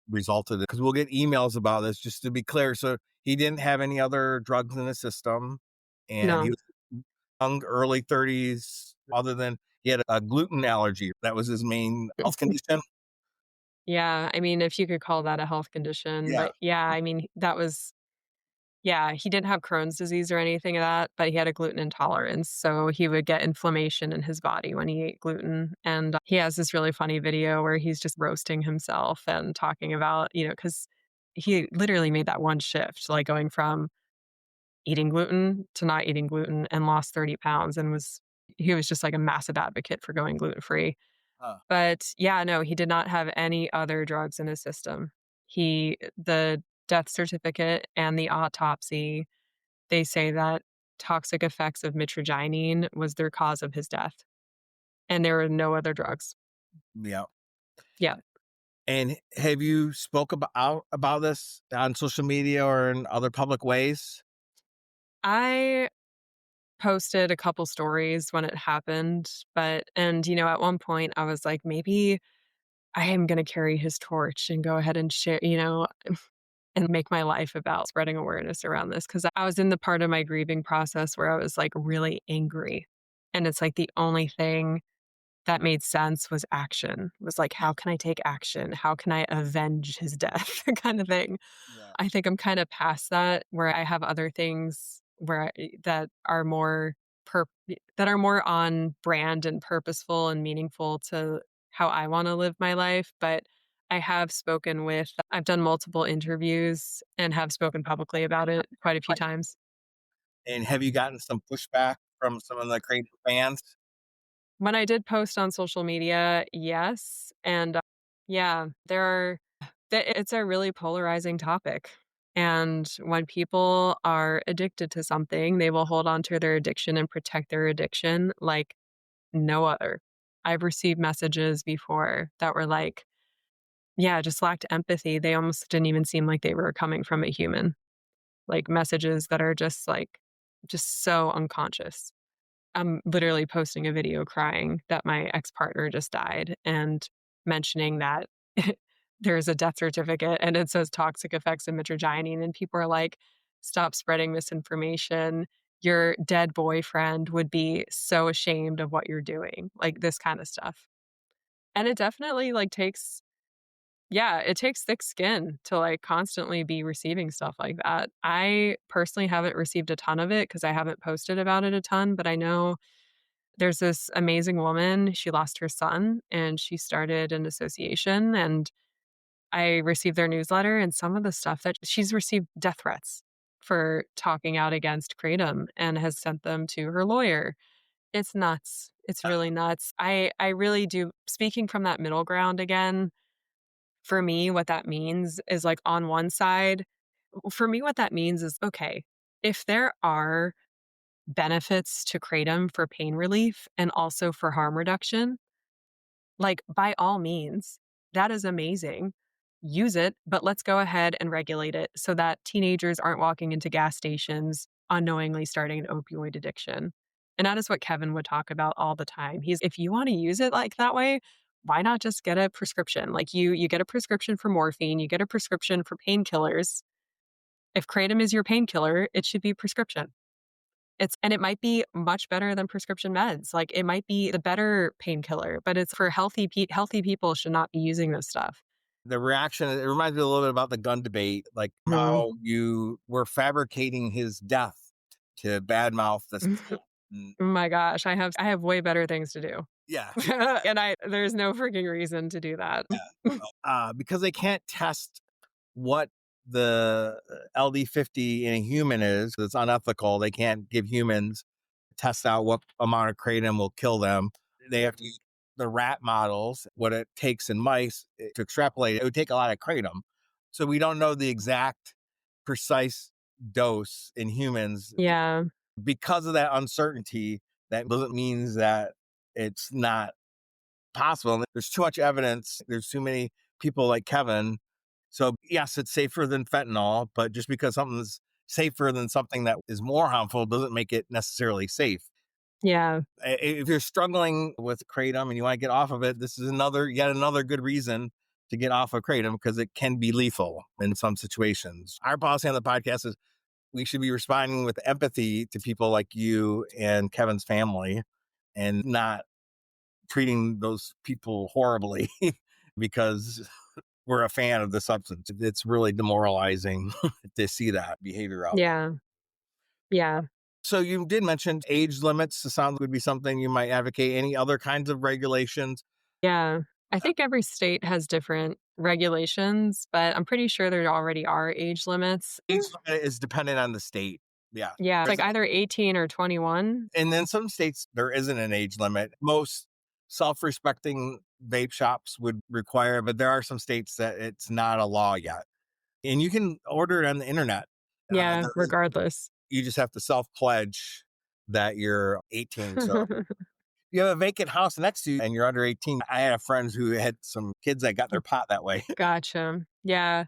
resulted, because we'll get emails about this, just to be clear. So he didn't have any other drugs in the system. and he
No.
was young, early 30s. Other than he had a gluten allergy, that was his main health condition.
Yeah, I mean, if you could call that a health condition,
Yeah.
but yeah, I mean, that was yeah, he didn't have Crohn's disease or anything of that, but he had a gluten intolerance, so he would get inflammation in his body when he ate gluten, and he has this really funny video where he's just roasting himself and talking about, because he literally made that one shift, like, going from eating gluten to not eating gluten and lost 30 pounds and he was just, like, a massive advocate for going gluten-free.
Uh,
But, yeah, no, he did not have any other drugs in his system. The death certificate and the autopsy, they say that toxic effects of mitragynine was their cause of his death, and there were no other drugs.
yeah.
Yeah.
And have you spoke about this on social media or in other public ways?
I posted a couple stories when it happened, at one point, I was like, "Maybe I am gonna carry his torch and go ahead and share," and make my life about spreading awareness around this because I was in the part of my grieving process where I was, like, really angry, and it's like the only thing that made sense was action. Was like, "How can I take action? How can I avenge his death?" kind of thing.
Yeah.
I think I'm kinda past that, where I have other things where pur that are more on brand and purposeful and meaningful to how I wanna live my life, but I've done multiple interviews and have spoken publicly about it quite a few times.
And have you gotten some pushback from some of the creative fans?
When I did post on social media, yes, and, yeah, it's a really polarizing topic, and when people are addicted to something, they will hold on to their addiction and protect their addiction like no other. I've received messages before that were like, yeah, just lacked empathy. They almost didn't even seem like they were coming from a human. Like messages that are just so unconscious. I'm literally posting a video crying that my ex-partner just died and mentioning that there's a death certificate and it says toxic effects of mitragynine, and people are like, "Stop spreading misinformation. Your dead boyfriend would be so ashamed of what you're doing." Like, this kinda stuff. And it definitely, like, takes yeah, it takes thick skin to, like, constantly be receiving stuff like that. I personally haven't received a ton of it because I haven't posted about it a ton, but I know there's this amazing woman, she lost her son, and she started an association, and I received their newsletter, and some of the stuff that she's received death threats for talking out against kratom and has sent them to her lawyer. It's nuts. It's really nuts. I really do speaking from that middle ground again, for me, what that means is, like, on one side for me, what that means is, okay, if there are benefits to kratom for pain relief and also for harm reduction, like, by all means, that is amazing. Use it, but let's go ahead and regulate it so that teenagers aren't walking into gas stations unknowingly starting an opioid addiction. And that is what Kevin would talk about all the time. He's if you want to use it like that way, why not just get a prescription? Like you get a prescription for morphine, you get a prescription for painkillers. If kratom is your painkiller, it should be prescription. It might be much better than prescription meds, like, it might be the better painkiller, but it's for healthy people should not be using this stuff.
The reaction, it reminds me a little bit about the gun debate, like
Mhm.
how you were fabricating his death to badmouth this. Mm,
Oh my gosh, I have way better things to do.
yeah.
And there's no freaking reason to do that.
Because they can't test what the LD50 in a human is. It's unethical. They can't give humans test out what amount of kratom will kill them. They have to use the rat models, what it takes in mice to extrapolate. It would take a lot of kratom. So we don't know the exact precise dose in humans
Yeah,
because of that uncertainty. That doesn't mean that it's not possible. There's too much evidence. There's too many people like Kevin. So yes, it's safer than fentanyl, but just because something's safer than something that is more harmful doesn't make it necessarily safe.
yeah,
If you're struggling with kratom and you want to get off of it, this is yet another good reason to get off of kratom because it can be lethal in some situations. Our policy on the podcast is we should be responding with empathy to people like you and Kevin's family and not treating those people horribly because we're a fan of the substance. It's really demoralizing to see that behavior out there.
Yeah. Yeah.
So you did mention age limits. It sounds would be something you might advocate. Any other kinds of regulations?
Yeah. I think every state has different regulations, but I'm pretty sure there already are age limits.
Age limit is dependent on the state. Yeah.
Yeah, it's
There's
like either 18 or 21.
And then some states, there isn't an age limit. Most self respecting vape shops would require, but there are some states that it's not a law yet. And you can order it on the internet.
Yeah,
There is-
regardless.
you just have to self pledge that you're 18. So you have a vacant house next to you and you're under 18. I had friends who had some kids that got their pot that way.
Gotcha. Yeah.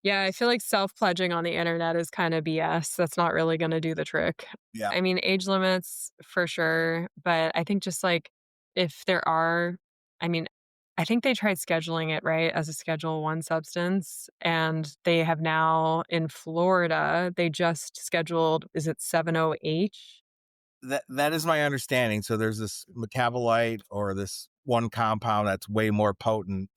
Yeah, I feel like self-pledging on the internet is kinda BS. That's not really gonna do the trick.
Yeah.
I mean, age limits for sure, but I think just, like, if there are I mean, I think they tried scheduling it, right, as a Schedule I substance, and they have now in Florida, they just scheduled is it 7-OH?
That is my understanding. So there's this metabolite or this one compound that's way more potent.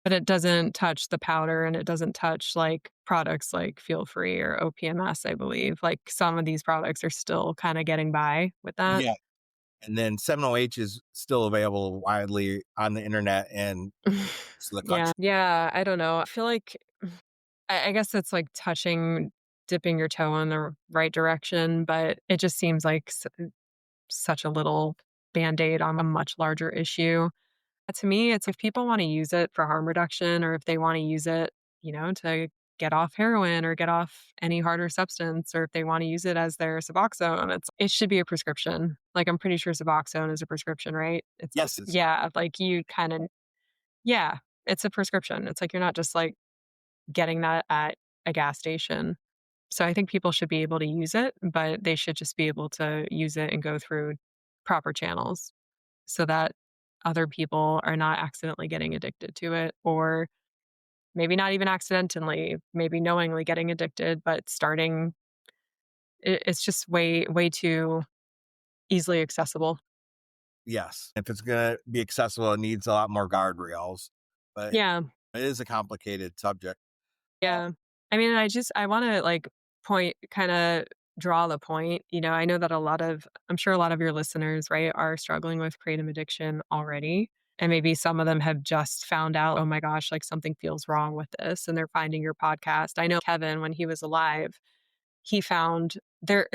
But it doesn't touch the powder, and it doesn't touch, like, products like Feel Free or OPMS, I believe. Like, some of these products are still kinda getting by with that.
Yeah. And then 7OH is still available widely on the internet and to the
Yeah.
country.
Yeah, I don't know. I feel like I guess it's like dipping your toe in the right direction, but it just seems like such a little Band-Aid on a much larger issue. To me, it's if people wanna use it for harm reduction or if they wanna use it, to get off heroin or get off any harder substance, or if they wanna use it as their Suboxone, it should be a prescription. Like, I'm pretty sure Suboxone is a prescription, right?
Yes, it's
Yeah, like, you kinda yeah, it's a prescription. It's like you're not just, like, getting that at a gas station. So I think people should be able to use it, but they should just be able to use it and go through proper channels so that other people are not accidentally getting addicted to it, or maybe not even accidentally, maybe knowingly getting addicted, but it's just way too easily accessible.
yes. If it's gonna be accessible, it needs a lot more guardrails. But
Yeah.
it is a complicated subject. Uh,
Yeah. I mean, I wanna, like, kinda draw the point, I know that I'm sure a lot of your listeners, right, are struggling with kratom addiction already, and maybe some of them have just found out, "Oh my gosh, like, something feels wrong with this," and they're finding your podcast. I know Kevin, when he was alive, he found there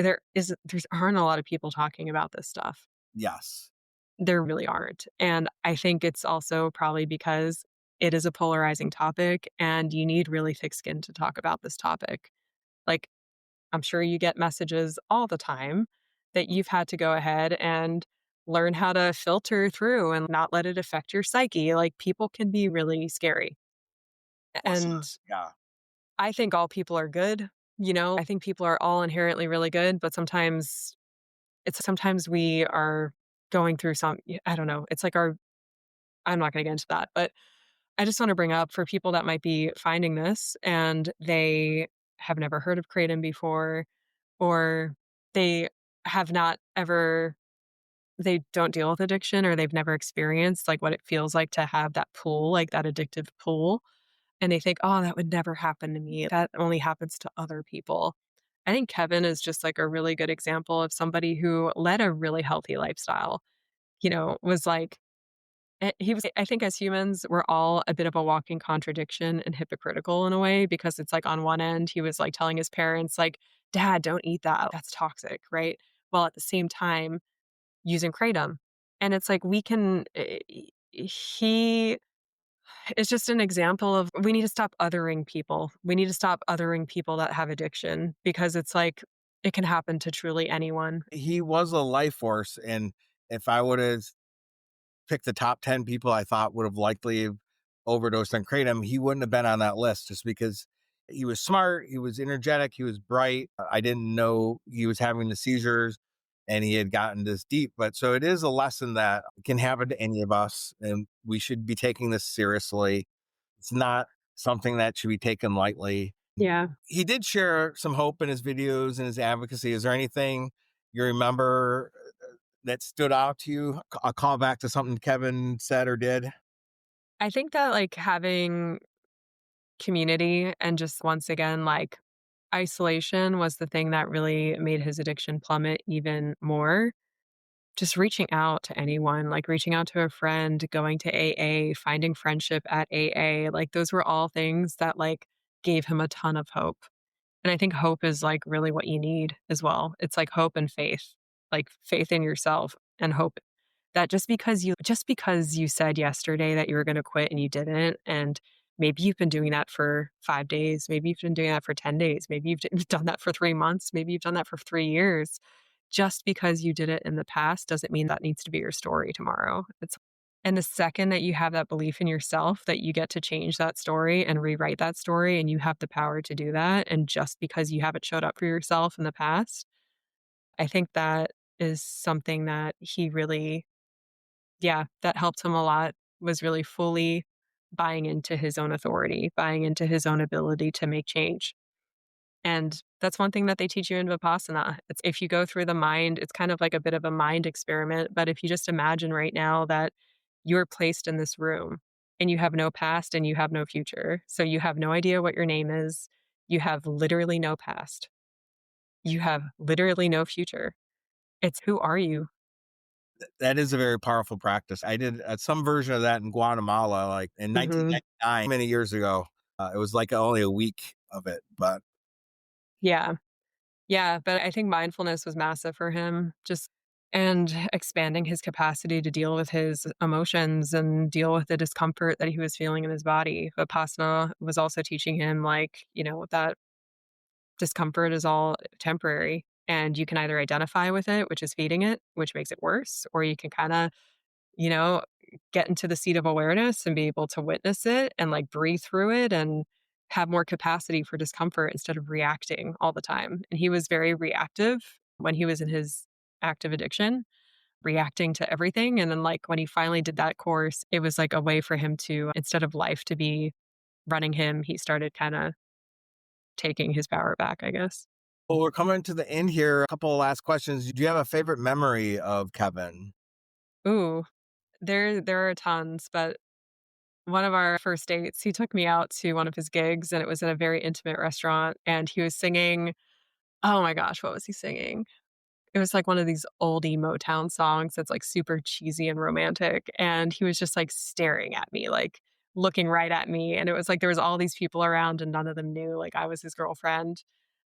aren't a lot of people talking about this stuff.
yes.
There really aren't, and I think it's also probably because it is a polarizing topic, and you need really thick skin to talk about this topic. Like, I'm sure you get messages all the time that you've had to go ahead and learn how to filter through and not let it affect your psyche. Like, people can be really scary,
For sure.
and
Yeah.
I think all people are good, I think people are all inherently really good, but sometimes we are going through I don't know, it's like our I'm not gonna get into that, but I just wanna bring up for people that might be finding this and they have never heard of kratom before, or they have not ever they don't deal with addiction, or they've never experienced, like, what it feels like to have that pull, like, that addictive pull, and they think, "Oh, that would never happen to me. That only happens to other people." I think Kevin is just, like, a really good example of somebody who led a really healthy lifestyle, was like he was I think as humans, we're all a bit of a walking contradiction and hypocritical in a way, because it's like on one end, he was, like, telling his parents, like, "Dad, don't eat that. That's toxic," right? While at the same time using kratom. And it's like we can he is just an example of we need to stop othering people. We need to stop othering people that have addiction, because it's like it can happen to truly anyone.
He was a life force. And if I would have picked the top 10 people I thought would have likely overdosed on kratom, he wouldn't have been on that list just because he was smart, he was energetic, he was bright. I didn't know he was having the seizures and he had gotten this deep. But so it is a lesson that can happen to any of us, and we should be taking this seriously. It's not something that should be taken lightly.
Yeah.
He did share some hope in his videos and his advocacy. Is there anything you remember that stood out to you? A callback to something Kevin said or did?
I think that, like, having community and just once again, like, isolation was the thing that really made his addiction plummet even more. Just reaching out to anyone, like reaching out to a friend, going to AA, finding friendship at AA, like, those were all things that, like, gave him a ton of hope. And I think hope is, like, really what you need as well. It's like hope and faith, like faith in yourself and hope that just because you said yesterday that you were gonna quit and you didn't, and maybe you've been doing that for 5 days, maybe you've been doing that for 10 days, maybe you've done that for 3 months, maybe you've done that for 3 years. Just because you did it in the past doesn't mean that needs to be your story tomorrow. And the second that you have that belief in yourself that you get to change that story and rewrite that story and you have the power to do that, and just because you haven't showed up for yourself in the past, I think that is something that he really, yeah, that helped him a lot, was really fully buying into his own authority, buying into his own ability to make change. And that's one thing that they teach you in Vipassana. It's if you go through the mind, it's kind of like a bit of a mind experiment. But if you just imagine right now that you're placed in this room and you have no past and you have no future. So you have no idea what your name is. You have literally no past. You have literally no future. It's who are you?
That is a very powerful practice. I did some version of that in Guatemala, like in
Hmm.
1999, many years ago. It was like only a week of it, but
Yeah. Yeah, but I think mindfulness was massive for him, just and expanding his capacity to deal with his emotions and deal with the discomfort that he was feeling in his body. Vipassana was also teaching him, like, that discomfort is all temporary and you can either identify with it, which is feeding it, which makes it worse, or you can kind of, you know, get into the seat of awareness and be able to witness it and like breathe through it and have more capacity for discomfort instead of reacting all the time. And he was very reactive when he was in his active addiction, reacting to everything. And then, like, when he finally did that course, it was like a way for him to, instead of life to be running him, he started kind of taking his power back, I guess.
well, we're coming to the end here. A couple of last questions. Do you have a favorite memory of Kevin?
Ooh, there are tons, but one of our first dates, he took me out to one of his gigs, and it was at a very intimate restaurant, and he was singing, oh my gosh, what was he singing? It was like one of these oldie Motown songs that's, like, super cheesy and romantic, and he was just, like, staring at me, like, looking right at me, and it was like there was all these people around and none of them knew, like, I was his girlfriend,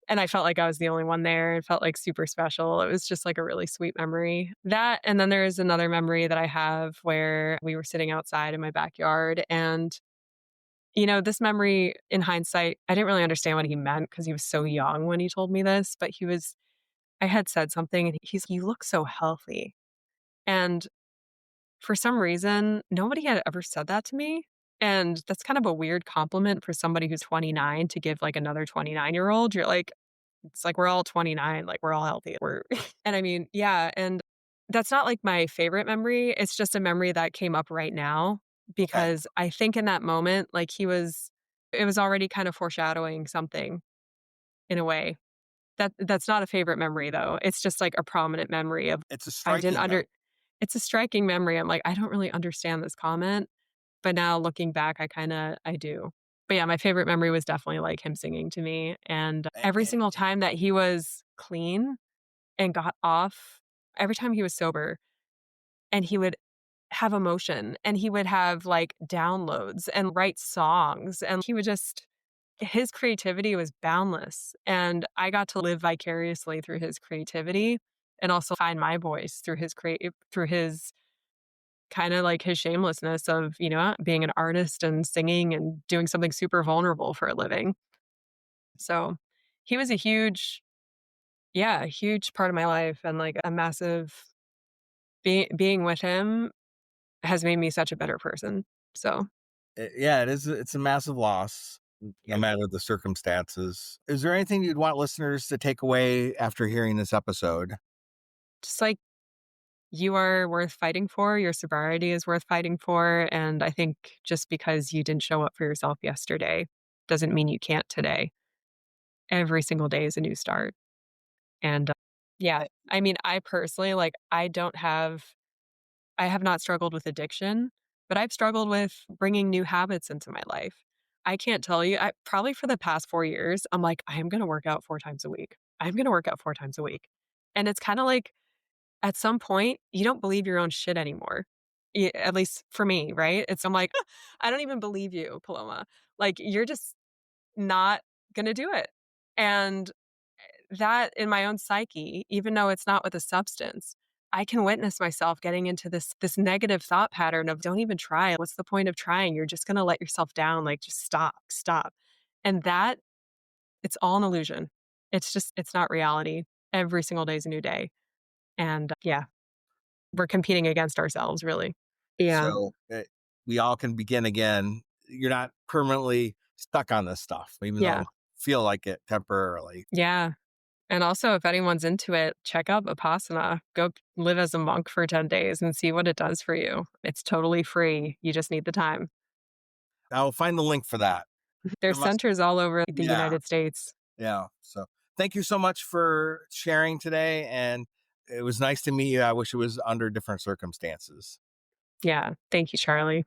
and I felt like I was the only one there. It felt, like, super special. It was just, like, a really sweet memory. That, and then there is another memory that I have where we were sitting outside in my backyard, and this memory, in hindsight, I didn't really understand what he meant because he was so young when he told me this, but I had said something and "You look so healthy." And for some reason, nobody had ever said that to me. And that's kind of a weird compliment for somebody who's 29 to give like another 29-year-old. You're like, it's like we're all 29, like we're all healthy. And I mean, yeah. And that's not like my favorite memory. It's just a memory that came up right now
Okay.
because I think in that moment, like it was already kind of foreshadowing something in a way. That's not a favorite memory though. It's just like a prominent memory of
It's a
I didn't
striking
under
memory.
it's a striking memory. I'm like, I don't really understand this comment, but now looking back, I do. But yeah, my favorite memory was definitely like him singing to me. And every
And
single time that he was clean and got off, every time he was sober and he would have emotion and he would have like downloads and write songs and he would just his creativity was boundless, and I got to live vicariously through his creativity and also find my voice through his kinda like his shamelessness of, being an artist and singing and doing something super vulnerable for a living. So, he was a huge part of my life and like a massive being with him has made me such a better person. So,
yeah, it is. It's a massive loss, no matter the circumstances. Is there anything you'd want listeners to take away after hearing this episode?
just like you are worth fighting for, your sobriety is worth fighting for, and I think just because you didn't show up for yourself yesterday doesn't mean you can't today. every single day is a new start. And yeah, I mean, I personally, like, I have not struggled with addiction, but I've struggled with bringing new habits into my life. I can't tell you, I probably for the past 4 years, I'm like, "I am gonna work out 4 times a week. I'm gonna work out 4 times a week." And it's kinda like, at some point, you don't believe your own shit anymore. At least for me, right? I'm like, "I don't even believe you, Paloma. Like, you're just not gonna do it." And that in my own psyche, even though it's not with a substance, I can witness myself getting into this negative thought pattern of don't even try. What's the point of trying? You're just gonna let yourself down. Like just stop, stop. And that it's all an illusion. It's not reality. Every single day is a new day. And yeah, we're competing against ourselves, really. Yeah.
So we all can begin again. You're not permanently stuck on this stuff, even though
Yeah.
it feel like it temporarily.
Yeah. And also, if anyone's into it, check out Vipassana. Go live as a monk for 10 days and see what it does for you. It's totally free. You just need the time.
I'll find the link for that. There
There's
must,
centers all over the
yeah,
United States.
yeah. So thank you so much for sharing today. And it was nice to meet you. I wish it was under different circumstances.
Yeah. Thank you, Charlie.